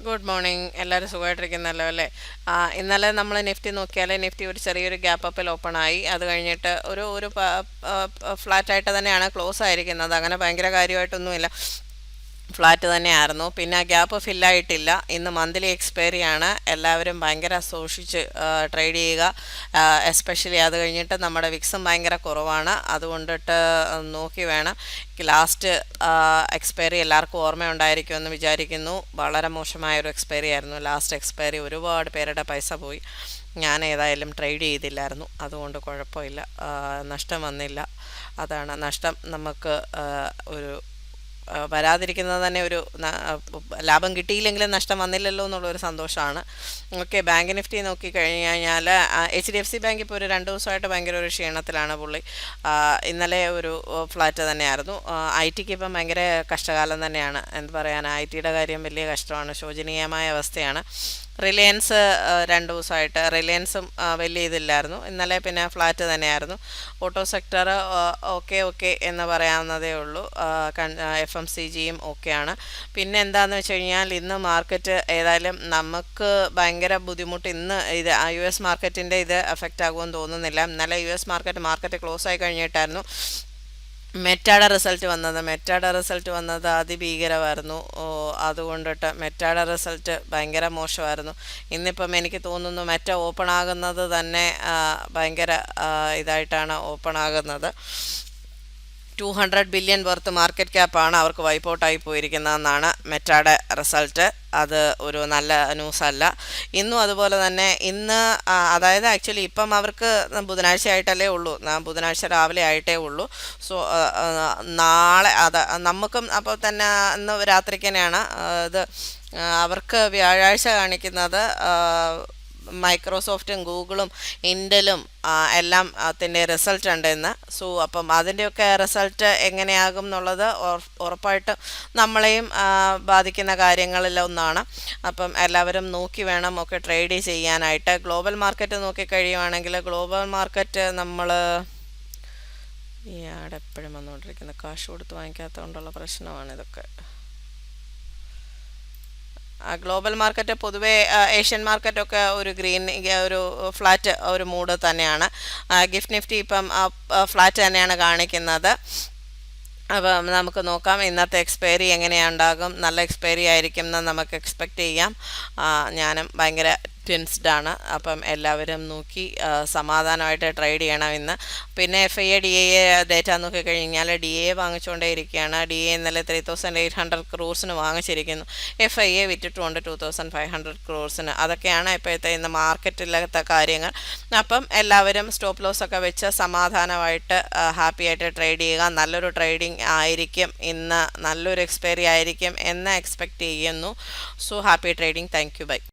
Good morning. എല്ലാവരും സുഖമായിട്ടിരിക്കുന്നല്ലോ അല്ലേ? ഇന്നലെ നമ്മൾ നിഫ്റ്റി നോക്കിയാൽ നിഫ്റ്റി ഒരു ചെറിയൊരു ഗ്യാപ്പ് അപ്പിൽ ഓപ്പൺ ആയി. അത് കഴിഞ്ഞിട്ട് ഒരു ഫ്ലാറ്റായിട്ട് തന്നെയാണ് ക്ലോസ് ആയിരിക്കുന്നത്. അങ്ങനെ ഭയങ്കര കാര്യമായിട്ടൊന്നുമില്ല, ഫ്ലാറ്റ് തന്നെയായിരുന്നു. പിന്നെ ആ ഗ്യാപ്പ് ഫില്ലായിട്ടില്ല. ഇന്ന് മന്ത്ലി എക്സ്പയറി ആണ്. എല്ലാവരും ഭയങ്കര സൂക്ഷിച്ച് ട്രേഡ് ചെയ്യുക. എസ്പെഷ്യലി അത് കഴിഞ്ഞിട്ട് നമ്മുടെ വിക്സും ഭയങ്കര കുറവാണ്. അതുകൊണ്ടിട്ട് നോക്കി വേണം. ലാസ്റ്റ് എക്സ്പയറി എല്ലാവർക്കും ഓർമ്മയുണ്ടായിരിക്കുമെന്ന് വിചാരിക്കുന്നു. വളരെ മോശമായൊരു എക്സ്പയറി ആയിരുന്നു ലാസ്റ്റ് എക്സ്പയറി. ഒരുപാട് പേരുടെ പൈസ പോയി. ഞാൻ ഏതായാലും ട്രേഡ് ചെയ്തില്ലായിരുന്നു, അതുകൊണ്ട് കുഴപ്പമില്ല, നഷ്ടം വന്നില്ല. അതാണ് നഷ്ടം. നമുക്ക് ഒരു വരാതിരിക്കുന്നത് തന്നെ ഒരു ലാഭം കിട്ടിയില്ലെങ്കിലും നഷ്ടം വന്നില്ലല്ലോ എന്നുള്ളൊരു സന്തോഷമാണ്. ഓക്കെ, ബാങ്ക് നിഫ്റ്റി നോക്കിക്കഴിഞ്ഞ് കഴിഞ്ഞാൽ HDFC ബാങ്ക് ഇപ്പോൾ ഒരു 2 ദിവസമായിട്ട് ഭയങ്കര ഒരു ക്ഷീണത്തിലാണ് പുള്ളി. ഇന്നലെ ഒരു ഫ്ലാറ്റ് തന്നെയായിരുന്നു. IT ഇപ്പം ഭയങ്കര കഷ്ടകാലം തന്നെയാണ്. എന്ത് പറയാൻ, IT കാര്യം വലിയ കഷ്ടമാണ്, ശോചനീയമായ അവസ്ഥയാണ്. റിലയൻസ് 2 ദിവസമായിട്ട് റിലയൻസും വലിയ ഇതില്ലായിരുന്നു. ഇന്നലെ പിന്നെ ഫ്ലാറ്റ് തന്നെയായിരുന്നു. ഓട്ടോ സെക്ടർ ഓക്കെ ഓക്കെ എന്ന് പറയാവുന്നതേ ഉള്ളൂ. FMCGയും ഓക്കെയാണ്. പിന്നെ എന്താണെന്ന് വെച്ച് കഴിഞ്ഞാൽ ഇന്ന് മാർക്കറ്റ് ഏതായാലും നമുക്ക് ഭയങ്കര ബുദ്ധിമുട്ട്. ഇന്ന് ഇത് US മാർക്കറ്റിൻ്റെ ഇത് എഫക്റ്റ് ആകുമെന്ന് തോന്നുന്നില്ല. ഇന്നലെ US മാർക്കറ്റ് ക്ലോസ് ആയി കഴിഞ്ഞിട്ടായിരുന്നു മെറ്റായുടെ റിസൾട്ട് വന്നത് അതിഭീകരമായിരുന്നു. അതുകൊണ്ടിട്ട് മെറ്റായുടെ റിസൾട്ട് ഭയങ്കര മോശമായിരുന്നു. ഇന്നിപ്പം എനിക്ക് തോന്നുന്നു മെറ്റ ഓപ്പൺ ആകുന്നത് തന്നെ ഭയങ്കര ഇതായിട്ടാണ് ഓപ്പൺ ആകുന്നത്. 200 ബില്യൺ വർത്ത് മാർക്കറ്റ് ക്യാപ്പാണ് അവർക്ക് വൈപ്പൗട്ടായി പോയിരിക്കുന്നതെന്നാണ് മെറ്റായുടെ റിസൾട്ട്. അത് ഒരു നല്ല ന്യൂസ് അല്ല. ഇന്നും അതുപോലെ തന്നെ ഇന്ന് അതായത് ആക്ച്വലി ഇപ്പം അവർക്ക് ബുധനാഴ്ച ആയിട്ടല്ലേ ഉള്ളൂ, ബുധനാഴ്ച രാവിലെ ആയിട്ടേ ഉള്ളൂ. സോ നാളെ നമുക്കും അപ്പോൾ തന്നെ ഇന്ന് രാത്രിക്ക് തന്നെയാണ് ഇത് അവർക്ക് വ്യാഴാഴ്ച കാണിക്കുന്നത്. മൈക്രോസോഫ്റ്റും ഗൂഗിളും ഇൻ്റലും എല്ലാം അതിൻ്റെ റിസൾട്ട് ഉണ്ട് ഇന്ന്. സോ അപ്പം അതിൻ്റെയൊക്കെ റിസൾട്ട് എങ്ങനെയാകും എന്നുള്ളത് ഉറപ്പായിട്ട് നമ്മളെയും ബാധിക്കുന്ന കാര്യങ്ങളിലൊന്നാണ്. അപ്പം എല്ലാവരും നോക്കി വേണം ഒക്കെ ട്രേഡ് ചെയ്യാനായിട്ട്. ഗ്ലോബൽ മാർക്കറ്റ് നോക്കിക്കഴിയുവാണെങ്കിൽ ഗ്ലോബൽ മാർക്കറ്റ് നമ്മൾ ഈ ആടെ എപ്പോഴും വന്നുകൊണ്ടിരിക്കുന്ന കാശ് കൊടുത്ത് വാങ്ങിക്കാത്തത് കൊണ്ടുള്ള പ്രശ്നമാണ് ഇതൊക്കെ. ഗ്ലോബൽ മാർക്കറ്റ് പൊതുവേ ഏഷ്യൻ മാർക്കറ്റൊക്കെ ഒരു ഒരു ഫ്ലാറ്റ് ഒരു മൂഡ് തന്നെയാണ്. ഗിഫ്റ്റ് നിഫ്റ്റി ഇപ്പം ഫ്ലാറ്റ് തന്നെയാണ് കാണിക്കുന്നത്. അപ്പം നമുക്ക് നോക്കാം ഇന്നത്തെ എക്സ്പയറി എങ്ങനെയുണ്ടാകും. നല്ല എക്സ്പയറി ആയിരിക്കും എന്ന് നമുക്ക് എക്സ്പെക്റ്റ് ചെയ്യാം. ഞാനും ഭയങ്കര ടെൻസ്ഡാണ്. അപ്പം എല്ലാവരും നോക്കി സമാധാനമായിട്ട് ട്രേഡ് ചെയ്യണം ഇന്ന്. പിന്നെ FIA DIA ഡേറ്റ നോക്കിക്കഴിഞ്ഞാൽ DIA വാങ്ങിച്ചുകൊണ്ടേ ഇരിക്കുകയാണ്. DIA ഇന്നലെ 3800 crores വാങ്ങിച്ചിരിക്കുന്നു. FIA വിറ്റിട്ടുമുണ്ട് 2500 crores. അതൊക്കെയാണ് ഇപ്പോഴത്തെ ഇന്ന് മാർക്കറ്റിലത്തെ കാര്യങ്ങൾ. അപ്പം എല്ലാവരും സ്റ്റോപ്പ് ലോസ് ഒക്കെ വെച്ച് സമാധാനമായിട്ട് ഹാപ്പി ആയിട്ട് ട്രേഡ് ചെയ്യുക. നല്ലൊരു ട്രേഡിംഗ് ആയിരിക്കും ഇന്ന്, നല്ലൊരു എക്സ്പയറി ആയിരിക്കും എന്ന് എക്സ്പെക്റ്റ് ചെയ്യുന്നു. So happy trading. Thank you. By.